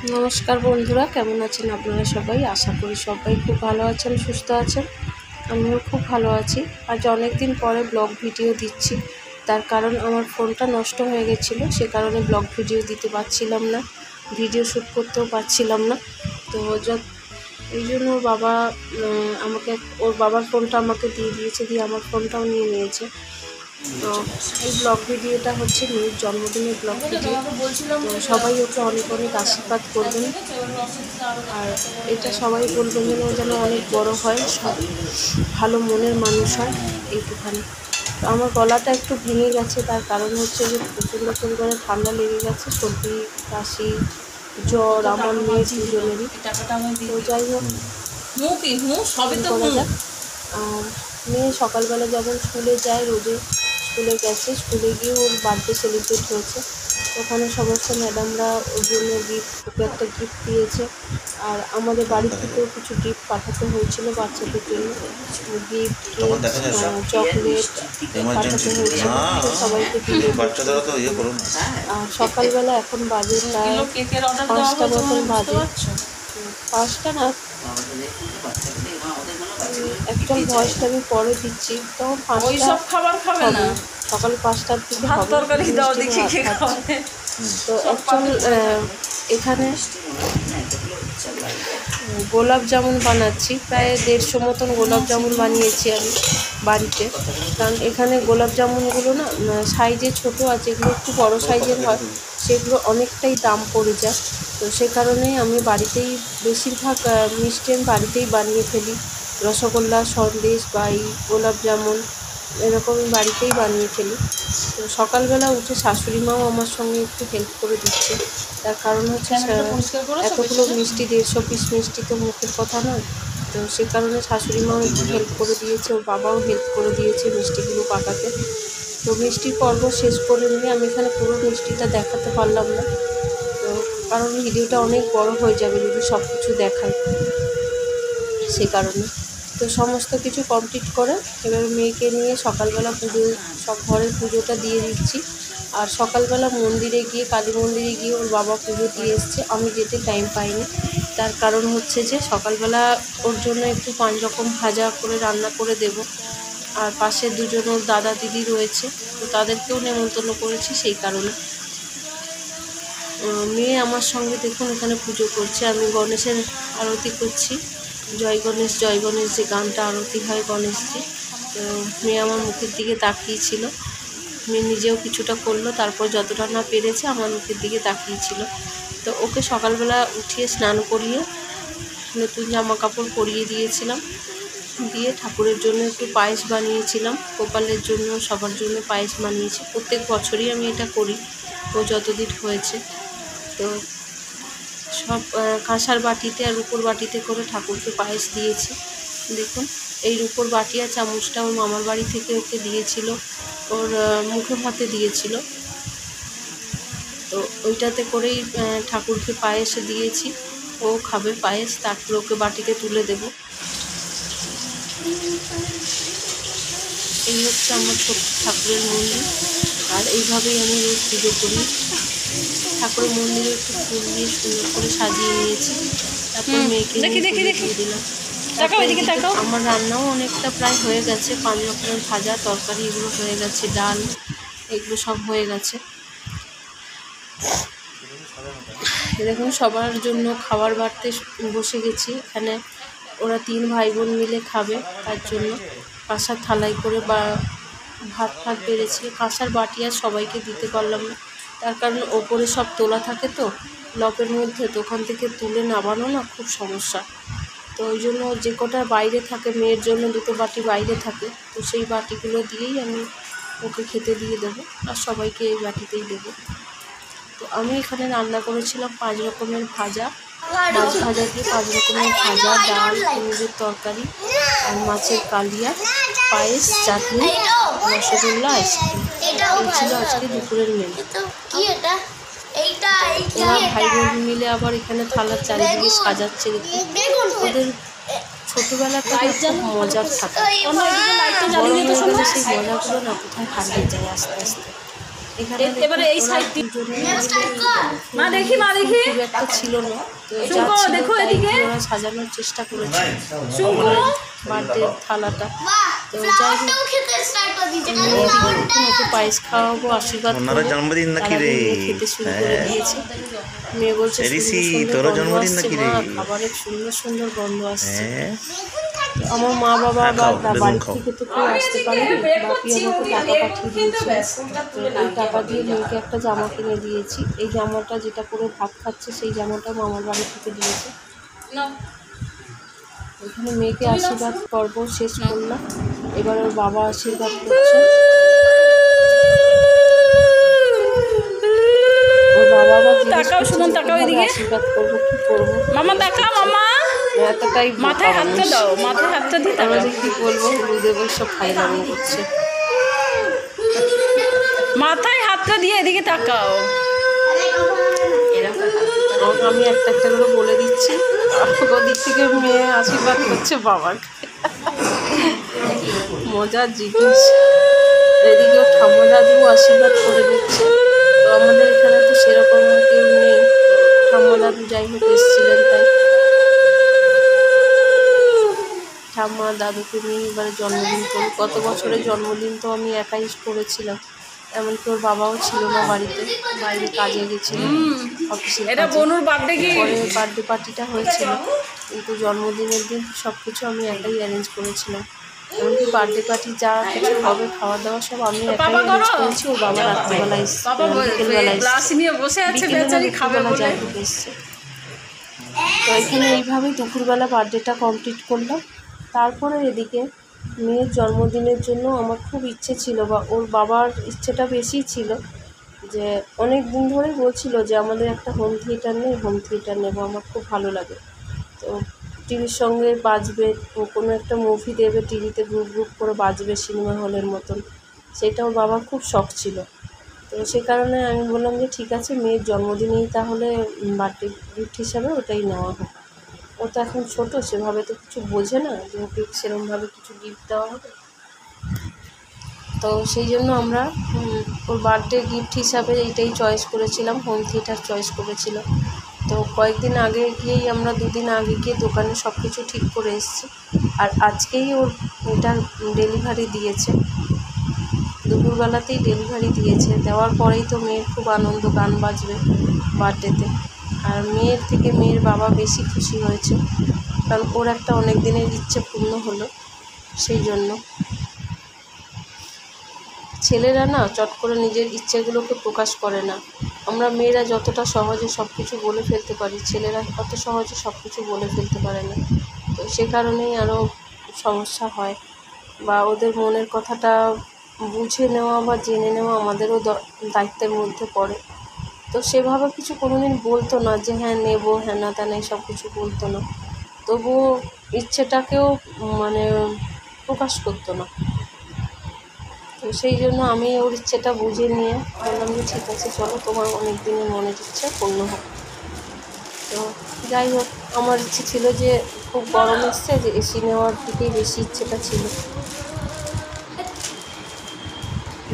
নমস্কার বন্ধুরা, কেমন আছেন আপনারা সবাই? আশা করি সবাই খুব ভালো আছেন, সুস্থ আছেন। আমিও খুব ভালো আছি। আজ অনেক দিন পরে ব্লগ ভিডিও দিচ্ছি, তার কারণ আমার ফোনটা নষ্ট হয়ে গেছিলো, সে কারণে ব্লগ ভিডিও দিতে পারছিলাম না, ভিডিও শ্যুট করতেও পারছিলাম না। তো এই জন্য ওর বাবা আমাকে ওর বাবার ফোনটা আমাকে দিয়ে দিয়েছে, দিয়ে আমার ফোনটাও নিয়ে নিয়েছে। তো এই ব্লগ ভিডিওটা হচ্ছে মেয়ের জন্মদিনের ব্লগ ভিডিও। তো সবাই ওকে অনেক অনেক আশীর্বাদ করবেন, আর এটা সবাই বলবেন যেন অনেক বড় হয়, সব ভালো মনের মানুষ হয়, এইটুখানি। তো আমার গলাটা একটু ভেঙে গেছে, তার কারণ হচ্ছে যে প্রচণ্ড পরিমাণে ঠান্ডা লেগে গেছে, সর্দি কাশি জ্বর আমার মেয়ে দুজনেরই। তো যাই হোক, করা যাক। আর মেয়ে সকালবেলা যখন স্কুলে যায়, রোজে স্কুলে গেছে, স্কুলে গিয়ে ওর বার্থডে সেলিব্রেট হয়েছে। ওখানে সমস্ত ম্যাডামরা ওর জন্য ওকে একটা গিফট দিয়েছে, আর আমাদের বাড়ি থেকেও কিছু গিফট পাঠাতে হয়েছিল বাচ্চাদের জন্য, গিফট চকলেট পাঠাতে হয়েছিল, তো সবাইকে দিয়ে। আর সকালবেলা এখন বাজে প্রায় 5টা মতন বাজে, 5টা না, অ্যাকচুয়াল ভয়েসটা আমি পরে দিচ্ছি। তখন 5টা খাবার খাবে না, সকাল 5টার দিকে হবে। তো অ্যাকচুয়াল এখানে গোলাপ জামুন বানাচ্ছি, প্রায় 150 মতন গোলাপ জামুন বানিয়েছি আমি বাড়িতে। কারণ এখানে গোলাপ জামুনগুলো না সাইজে ছোটো আছে, যেগুলো একটু বড়ো সাইজের হয় সেগুলো অনেকটাই দাম পড়ে যায়। তো সে কারণেই আমি বাড়িতেই বেশিরভাগ মিষ্টি আমি বাড়িতেই বানিয়ে ফেলি। রসগোল্লা, সন্দেশ বা এই গোলাপ জামুন এরকম বাড়িতেই বানিয়ে ফেলি। তো সকালবেলা উঠে শাশুড়ি মাও আমার সঙ্গে একটু হেল্প করে দিচ্ছে, তার কারণ হচ্ছে এতগুলো মিষ্টি, 150 পিস মিষ্টি তো মুখের কথা নয়। তো সে কারণে শাশুড়ি মাও একটু হেল্প করে দিয়েছে, ওর বাবাও হেল্প করে দিয়েছে মিষ্টিগুলো পাকাতে। তো মিষ্টির পর্ব শেষ করে নিয়ে আমি এখানে পুরো মিষ্টিটা দেখাতে পারলাম না, তো কারণ ভিডিওটা অনেক বড় হয়ে যাবে যদি সব কিছু দেখাই, সে কারণে। তো সমস্ত কিছু কমপ্লিট করে এবার মেয়েকে নিয়ে সকালবেলা সব ঘরের পুজোটা দিয়ে দিচ্ছি। আর সকালবেলা মন্দিরে গিয়ে, কালী মন্দিরে গিয়ে ওর বাবা পুজো দিয়ে এসছে, আমি যেতে টাইম পাইনি। তার কারণ হচ্ছে যে সকালবেলা ওর জন্য একটু 5 রকম ভাজা করে রান্না করে দেব, আর পাশে দুজন ওর দাদা দিদি রয়েছে, তো তাদেরকেও নেমন্তন্ন করেছি, সেই কারণে। মেয়ে আমার সঙ্গে দেখুন এখানে পুজো করছে, আমি গণেশের আরতি করছি, জয় গণেশ জয় গণেশ যে গানটা আরতি হয় গণেশজি। তো মেয়ে আমার মুখের দিকে তাকিয়েছিল, মেয়ে নিজেও কিছুটা করলো, তারপর যতটা না পেরেছে আমার মুখের দিকে তাকিয়েছিল। তো ওকে সকালবেলা উঠিয়ে স্নান করিয়ে নতুন জামা কাপড় পরিয়ে দিয়েছিলাম, দিয়ে ঠাকুরের জন্য একটু পায়েস বানিয়েছিলাম, গোপালের জন্য সবার জন্য পায়েস বানিয়েছি। প্রত্যেক বছরই আমি এটা করি, ও যতদিন হয়েছে। তো সব কাঁসার বাটিতে আর রুপোর বাটিতে করে ঠাকুরকে পায়েস দিয়েছি। দেখুন এই রুপোর বাটি আর চামচটা ওর মামার বাড়ি থেকে ওকে দিয়েছিল, ওর মুখে ভাতে দিয়েছিল, তো ওইটাতে করেই ঠাকুরকে পায়েস দিয়েছি, ও খাবে পায়েস, তারপর ওকে বাটিতে তুলে দেব। এই হচ্ছে আমার ছোট্ট ঠাকুরের মন্দির, আর এইভাবেই আমি রোজ পুজো করি। ঠাকুরের মন্দিরে একটু ফুল দিয়ে সুন্দর করে সাজিয়ে নিয়েছি, তারপর মেয়েকে দিয়ে দিলাম। আমার রান্নাও অনেকটা প্রায় হয়ে গেছে, 5 রকমের ভাজা তরকারি এগুলো হয়ে গেছে, ডাল এগুলো সব হয়ে গেছে। দেখুন সবার জন্য খাবার বাড়তে বসে গেছি, এখানে ওরা 3 ভাই বোন মিলে খাবে, তার জন্য কাঁসার থালায় করে বা ভাত বেড়েছি। কাঁসার বাটি আর সবাইকে দিতে পারলাম না, তার কারণ ওপরে সব তোলা থাকে, তো লপের মধ্যে, তো ওখান থেকে তুলে নামানো না খুব সমস্যা। তো ওই জন্য যে কটা বাইরে থাকে, মেয়ের জন্য 2টো বাটি বাইরে থাকে, তো সেই বাটিগুলো দিয়েই আমি ওকে খেতে দিয়ে দেবো, আর সবাইকে এই বাটিতেই দেবো। তো আমি এখানে রান্না করেছিলাম 5 রকমের ভাজা, মাছ ভাজা দিয়ে 5 রকমের ভাজা, ডাল, পনিরের তরকারি, আর মাছের কালিয়া, পায়েস, চাটনি, রসগোল্লা, আইসক্রিম। এই ছিল আজকে দুপুরের মেনু। ওরা ভাই বোন মিলে আবার এখানে থালার চারিদিকে সাজাচ্ছে, দেখুন ওদের ছোটোবেলা থেকে খুব মজার থাকে, বড় হয়ে গেলে সেই মজাগুলো না কোথায় হারিয়ে যায় আস্তে আস্তে। এখানে এবারে এই সাইডটি মা দেখি খুব একটা ছিল না, তো যা ছিল তাই দিয়ে ওরা সাজানোর চেষ্টা করেছে বার্থডে থালাটা। তো যাই হোক একটু পায়েস খাওয়াবো, আশীর্বাদ খেতে শুরু করে দিয়েছে। মেয়ে বলছে খাবারের সুন্দর সুন্দর গন্ধ আসছে। আমার মা বাবা বা বাড়ি থেকে তো কেউ আসতে পারেনি, বাপি আমাকে টাকা পাঠিয়ে দিয়েছে। তো এই টাকা দিয়ে মেয়েকে একটা জামা কিনে দিয়েছি। এই জামাটা যেটা পরে ভাত খাচ্ছে সেই জামাটা মামার বাড়ি থেকে দিয়েছে। এখানে মেয়েকে আশীর্বাদ পর্ব শেষ করলাম, এবার ওর বাবা আশীর্বাদ করছে। ওর বাবা আবার আশীর্বাদ করবো, কি করবো এতটাই মাথায় হাতটা দাও, মাথায় হাতটা দিই, তারপরে কি বলবো, গুরুদেব সব ফাইলামি করছে। মাথায় হাতটা দিয়ে এদিকে তাকাও। আমি একটা একটা করে বলে দিচ্ছি, ওদিক থেকে মেয়ে আশীর্বাদ করছে বাবাকে। মজার জিনিস। এদিকে ঠাম্মা দাদু আশীর্বাদ করে দিচ্ছে। তো আমাদের এখানে তো সেরকম কেউ নেই, ঠাম্মা দাদু যাই হোক এসেছিলেন তাই। ঠাম্মা দাদুকে নিয়ে এবারে জন্মদিন করি। গত বছরের জন্মদিন তো আমি একাই করেছিলাম, এমনকি ওর বাবাও ছিল না বাড়িতে, বাইরে কাজে গেছিল অফিসের কাজে। পরে বার্থডে পার্টিটা হয়েছিল, কিন্তু জন্মদিনের দিন সব কিছু আমি একাই অ্যারেঞ্জ করেছিলাম। এমনকি বার্থডে পার্টি যা কিছু হবে খাওয়া দাওয়া সব আমি একাই অ্যারেঞ্জ করেছি। ওর বাবা রাত্রিবেলায় বিকেলবেলায় যাই হোক এসছে। তো এখানে এইভাবেই দুপুরবেলা বার্থডেটা কমপ্লিট করলাম। তারপরে এদিকে মেয়ের জন্মদিনের জন্য আমার খুব ইচ্ছে ছিল, বা ওর বাবার ইচ্ছেটা বেশি ছিল, যে অনেক দিন ধরেই বলছিল যে আমাদের একটা হোম থিয়েটার নেই, হোম থিয়েটার নেবো, আমার খুব ভালো লাগে। তো টিভির সঙ্গে বাজবে, কোনো একটা মুভি দেবে টিভিতে, গ্রুপ গ্রুপ করে বাজবে সিনেমা হলের মতন, সেটা ওর বাবার খুব শখ ছিল। তো সে কারণে আমি বললাম যে ঠিক আছে, মেয়ের জন্মদিনেই তাহলে বার্থডে গিফট হিসাবে ওটাই নেওয়া হোক। ও তো এখন ছোটো, সেভাবে তো কিছু বোঝে না যে ওকে সেরকমভাবে কিছু গিফট দেওয়া হবে। তো সেই জন্য আমরা ওর বার্থডে গিফট হিসাবে এইটাই চয়েস করেছিলাম, হোম থিয়েটার চয়েস করেছিলাম। তো কয়েকদিন আগে গিয়েই আমরা, দুদিন আগে গিয়ে দোকানে সব কিছু ঠিক করে এসেছি। আর আজকেই ওর এটা ডেলিভারি দিয়েছে, দুপুরবেলাতেই ডেলিভারি দিয়েছে। দেওয়ার পরেই তো মেয়ের খুব আনন্দ, গান বাজবে বার্থডেতে। আর মেয়ের থেকে মেয়ের বাবা বেশি খুশি হয়েছে, কারণ ওর একটা অনেক দিনের ইচ্ছে পূর্ণ হলো। সেই জন্য ছেলেরা না চট করে নিজের ইচ্ছেগুলোকে প্রকাশ করে না। আমরা মেয়েরা যতটা সহজে সব কিছু বলে ফেলতে পারি, ছেলেরা অত সহজে সব কিছু বলে ফেলতে পারে না। তো সে কারণেই আরও সমস্যা হয়, বা ওদের মনের কথাটা বুঝে নেওয়া বা জেনে নেওয়া আমাদেরও দায়িত্বের মধ্যে পড়ে। তো সেভাবে কিছু কোনোদিন বলতো না যে হ্যাঁ নেবো, হ্যাঁ না তেনা এইসব কিছু বলতো না, তবুও ইচ্ছেটাকেও মানে প্রকাশ করতো না। তো সেই জন্য আমি ওর ইচ্ছেটা বুঝে নিয়ে বললাম যে ঠিক আছে চলো, তোমার অনেক দিনের মনের ইচ্ছা পূর্ণ হোক। তো যাই হোক, আমার ইচ্ছে ছিল যে খুব গরম এসছে, যে এসি নেওয়ার দিকেই বেশি ইচ্ছেটা ছিল।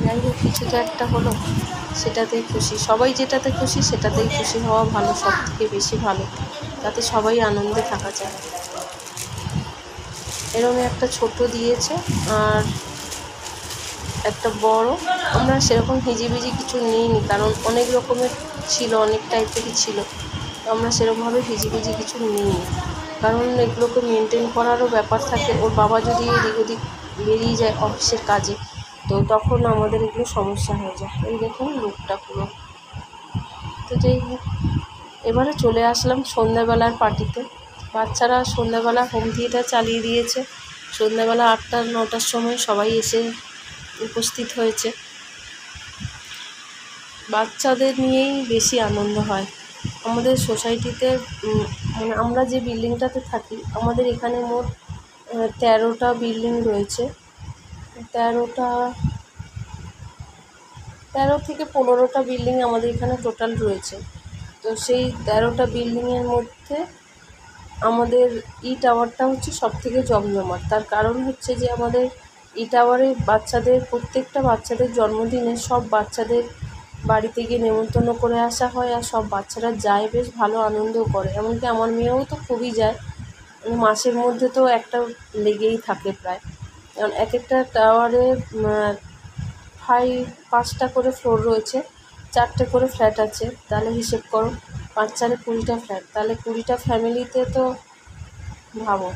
যাই হোক, কিছু তো একটা হলো, সেটাতেই খুশি। সবাই যেটাতে খুশি সেটাতেই খুশি হওয়া ভালো, সব থেকে বেশি ভালো, তাতে সবাই আনন্দে থাকা যায়। এরকম একটা ছোট দিয়েছে আর একটা বড়। আমরা সেরকম হিজিবিজি কিছু নিইনি, কারণ অনেক রকমের ছিল, অনেক টাইপেরই ছিল। তো আমরা সেরকমভাবে হিজিবিজি কিছু নিইনি, কারণ এগুলোকে মেনটেন করারও ব্যাপার থাকে। ওর বাবা যদি এদিক ওদিক বেরিয়ে যায় অফিসের কাজে, তো তখন আমাদের এগুলো সমস্যা হয়ে যায়। এই দেখুন লুকটা পুরো। তো যাই হোক, এবারে চলে আসলাম সন্ধ্যাবেলার পার্টিতে। বাচ্চারা সন্ধ্যাবেলা হোম থিয়েটার চালিয়ে দিয়েছে। সন্ধ্যাবেলা 8টা-9টার সময় সবাই এসে উপস্থিত হয়েছে। বাচ্চাদের নিয়েই বেশি আনন্দ হয় আমাদের সোসাইটিতে। মানে আমরা যে বিল্ডিংটাতে থাকি, আমাদের এখানে মোট 13টা বিল্ডিং রয়েছে। 13 থেকে 15টা বিল্ডিং আমাদের এখানে টোটাল রয়েছে। তো সেই 13টা বিল্ডিংয়ের মধ্যে আমাদের টাওয়ারটা হচ্ছে সবথেকে জমজমাট। তার কারণ হচ্ছে যে আমাদের টাওয়ারে বাচ্চাদের, প্রত্যেকটা বাচ্চাদের জন্মদিনে সব বাচ্চাদের বাড়িতে গিয়ে নেমন্তন্ন করে আসা হয়, আর সব বাচ্চারা যায়, বেশ ভালো আনন্দও করে। এমনকি আমার মেয়েও তো খুবই যায়, মাসের মধ্যে তো একটা লেগেই থাকে প্রায়। কারণ এক একটা টাওয়ারে 5টা করে ফ্লোর রয়েছে, 4টে করে ফ্ল্যাট আছে, তাহলে হিসেব করো 5 × 4 = 20টা ফ্ল্যাট, তাহলে 20টা ফ্যামিলিতে তো ভাবো,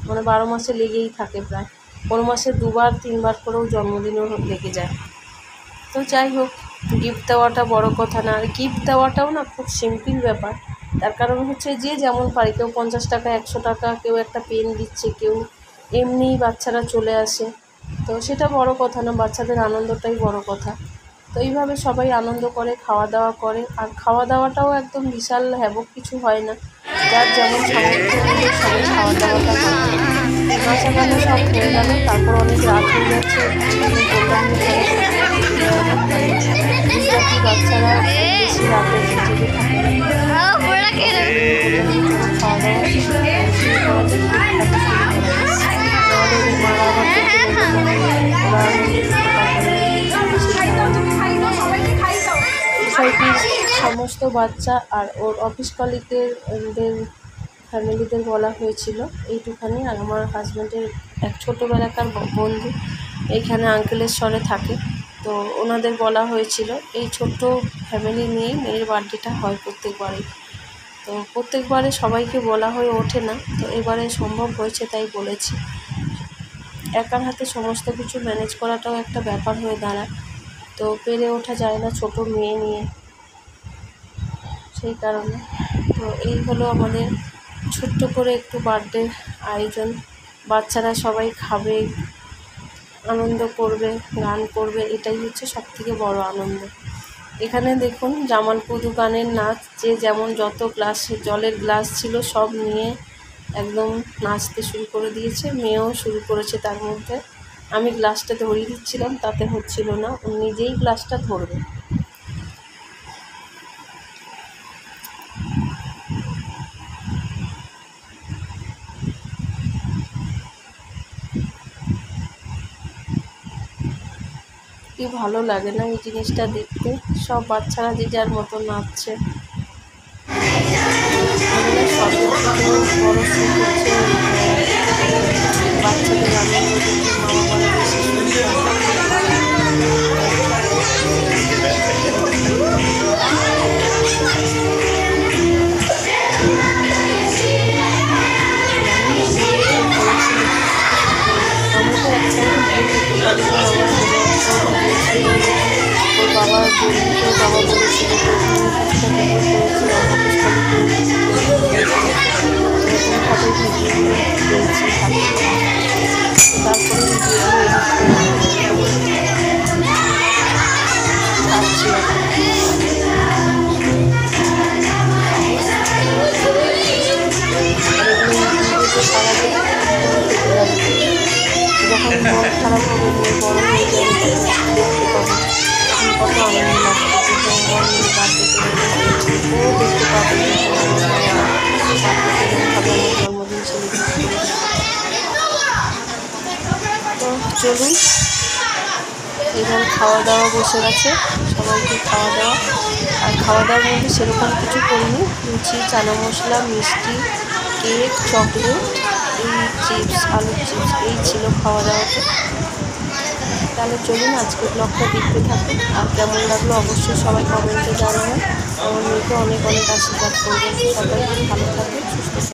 মানে 12 মাসে লেগেই থাকে প্রায়। কোনো মাসে 2বার 3বার করেও জন্মদিনও লেগে যায়। তো যাই হোক, গিফট দেওয়াটা বড় কথা না, আর গিফট দেওয়াটাও না খুব সিম্পল ব্যাপার। তার কারণ হচ্ছে যে যেমন পারে, কেউ 50 টাকা 100 টাকা, কেউ একটা পেন দিচ্ছে, কেউ এমনিই বাচ্চারা চলে আসে। তো সেটা বড় কথা না, বাচ্চাদের আনন্দটাই বড় কথা। তো এইভাবে সবাই আনন্দ করে, খাওয়া দাওয়া করে। আর খাওয়া দাওয়াটাও একদম বিশাল হ্যাবক কিছু হয় না, যার যেমন সামর্থ্য অনুযায়ী সবাই খাওয়া দাওয়াটা করে। নাচা গানা সব হয়ে গেল, তারপর অনেক রাত হয়ে যাচ্ছে, বললাম গুজরাটি বাচ্চারা বেশি রাতে জেগে থাকে না। খাওয়া দাওয়া সমস্ত বাচ্চা আর ওর অফিস কলিগদের ফ্যামিলিদের বলা হয়েছিল এইটুখানি। আর আমার হাজব্যান্ডের এক ছোটোবেলাকার বন্ধু এইখানে আঙ্কেলেশ্বরে থাকে, তো ওনাদের বলা হয়েছিল। এই ছোট্ট ফ্যামিলি নিয়েই মেয়ের বার্থডেটা হয় প্রত্যেকবারই। তো প্রত্যেকবারে সবাইকে বলা হয়ে ওঠে না, তো এবারে সম্ভব হয়েছে তাই বলেছি। একার হাতে সমস্ত কিছু ম্যানেজ করাটাও একটা ব্যাপার হয়ে দাঁড়ায়, তো পেরে ওঠা যায় না ছোট মেয়ে নিয়ে, সেই কারণে। তো এই হলো আমাদের ছোট্ট করে একটু বার্থডে আয়োজন। বাচ্চারা সবাই খাবে, আনন্দ করবে, গান করবে, এটাই হচ্ছে সবথেকে বড় আনন্দ। এখানে দেখুন জামালপুর দোকানের নাচ, যে যেমন যত জলের গ্লাস ছিল সব নিয়ে একদম নাচতে শুরু করে দিয়েছে। মেয়েও শুরু করেছে তার মধ্যে। আমি গ্লাসটা ধরিয়ে দিচ্ছিলাম, তাতে হচ্ছিল না, ও নিজেই গ্লাসটা ধরবে। কি ভালো লাগে না এই জিনিসটা দেখতে, সব বাচ্চারা যে যার মতো নাচছে। সবথেকে বড় সুখ হচ্ছে বাচ্চাদের আনন্দ দেখে মা বাবারা বেশি ওর বাবা বলেছিল যখন মন খারাপ হবে, মেয়ে বড় হয়ে যাবে, দেখতে পাবে কত আনন্দ লাগবে। আমার মেয়ে বার্থডে করে ও দেখতে পাবে ভাবে আমার জন্মদিন সেলিব্রেট করে। তো চলুন, এখানে খাওয়া দাওয়া বসে গেছে, সবাইকে খাওয়া দাওয়া। আর খাওয়া দাওয়ার মধ্যে সেরকম কিছু করিনি, লুচি, চানা মশলা, মিষ্টি, কেক, চকলেট, এই চিপস, আলুর চিপস, এই ছিল খাওয়া দাওয়াতে। তাহলে চলুন আজকের ব্লগটা দেখতে থাকুন, আর কেমন লাগলো অবশ্যই সবাই কমেন্টে জানাবেন। আমার মেয়েকে অনেক অনেক আশীর্বাদ করবেন। সবাই ভালো থাকবেন, সুস্থ থাকবেন।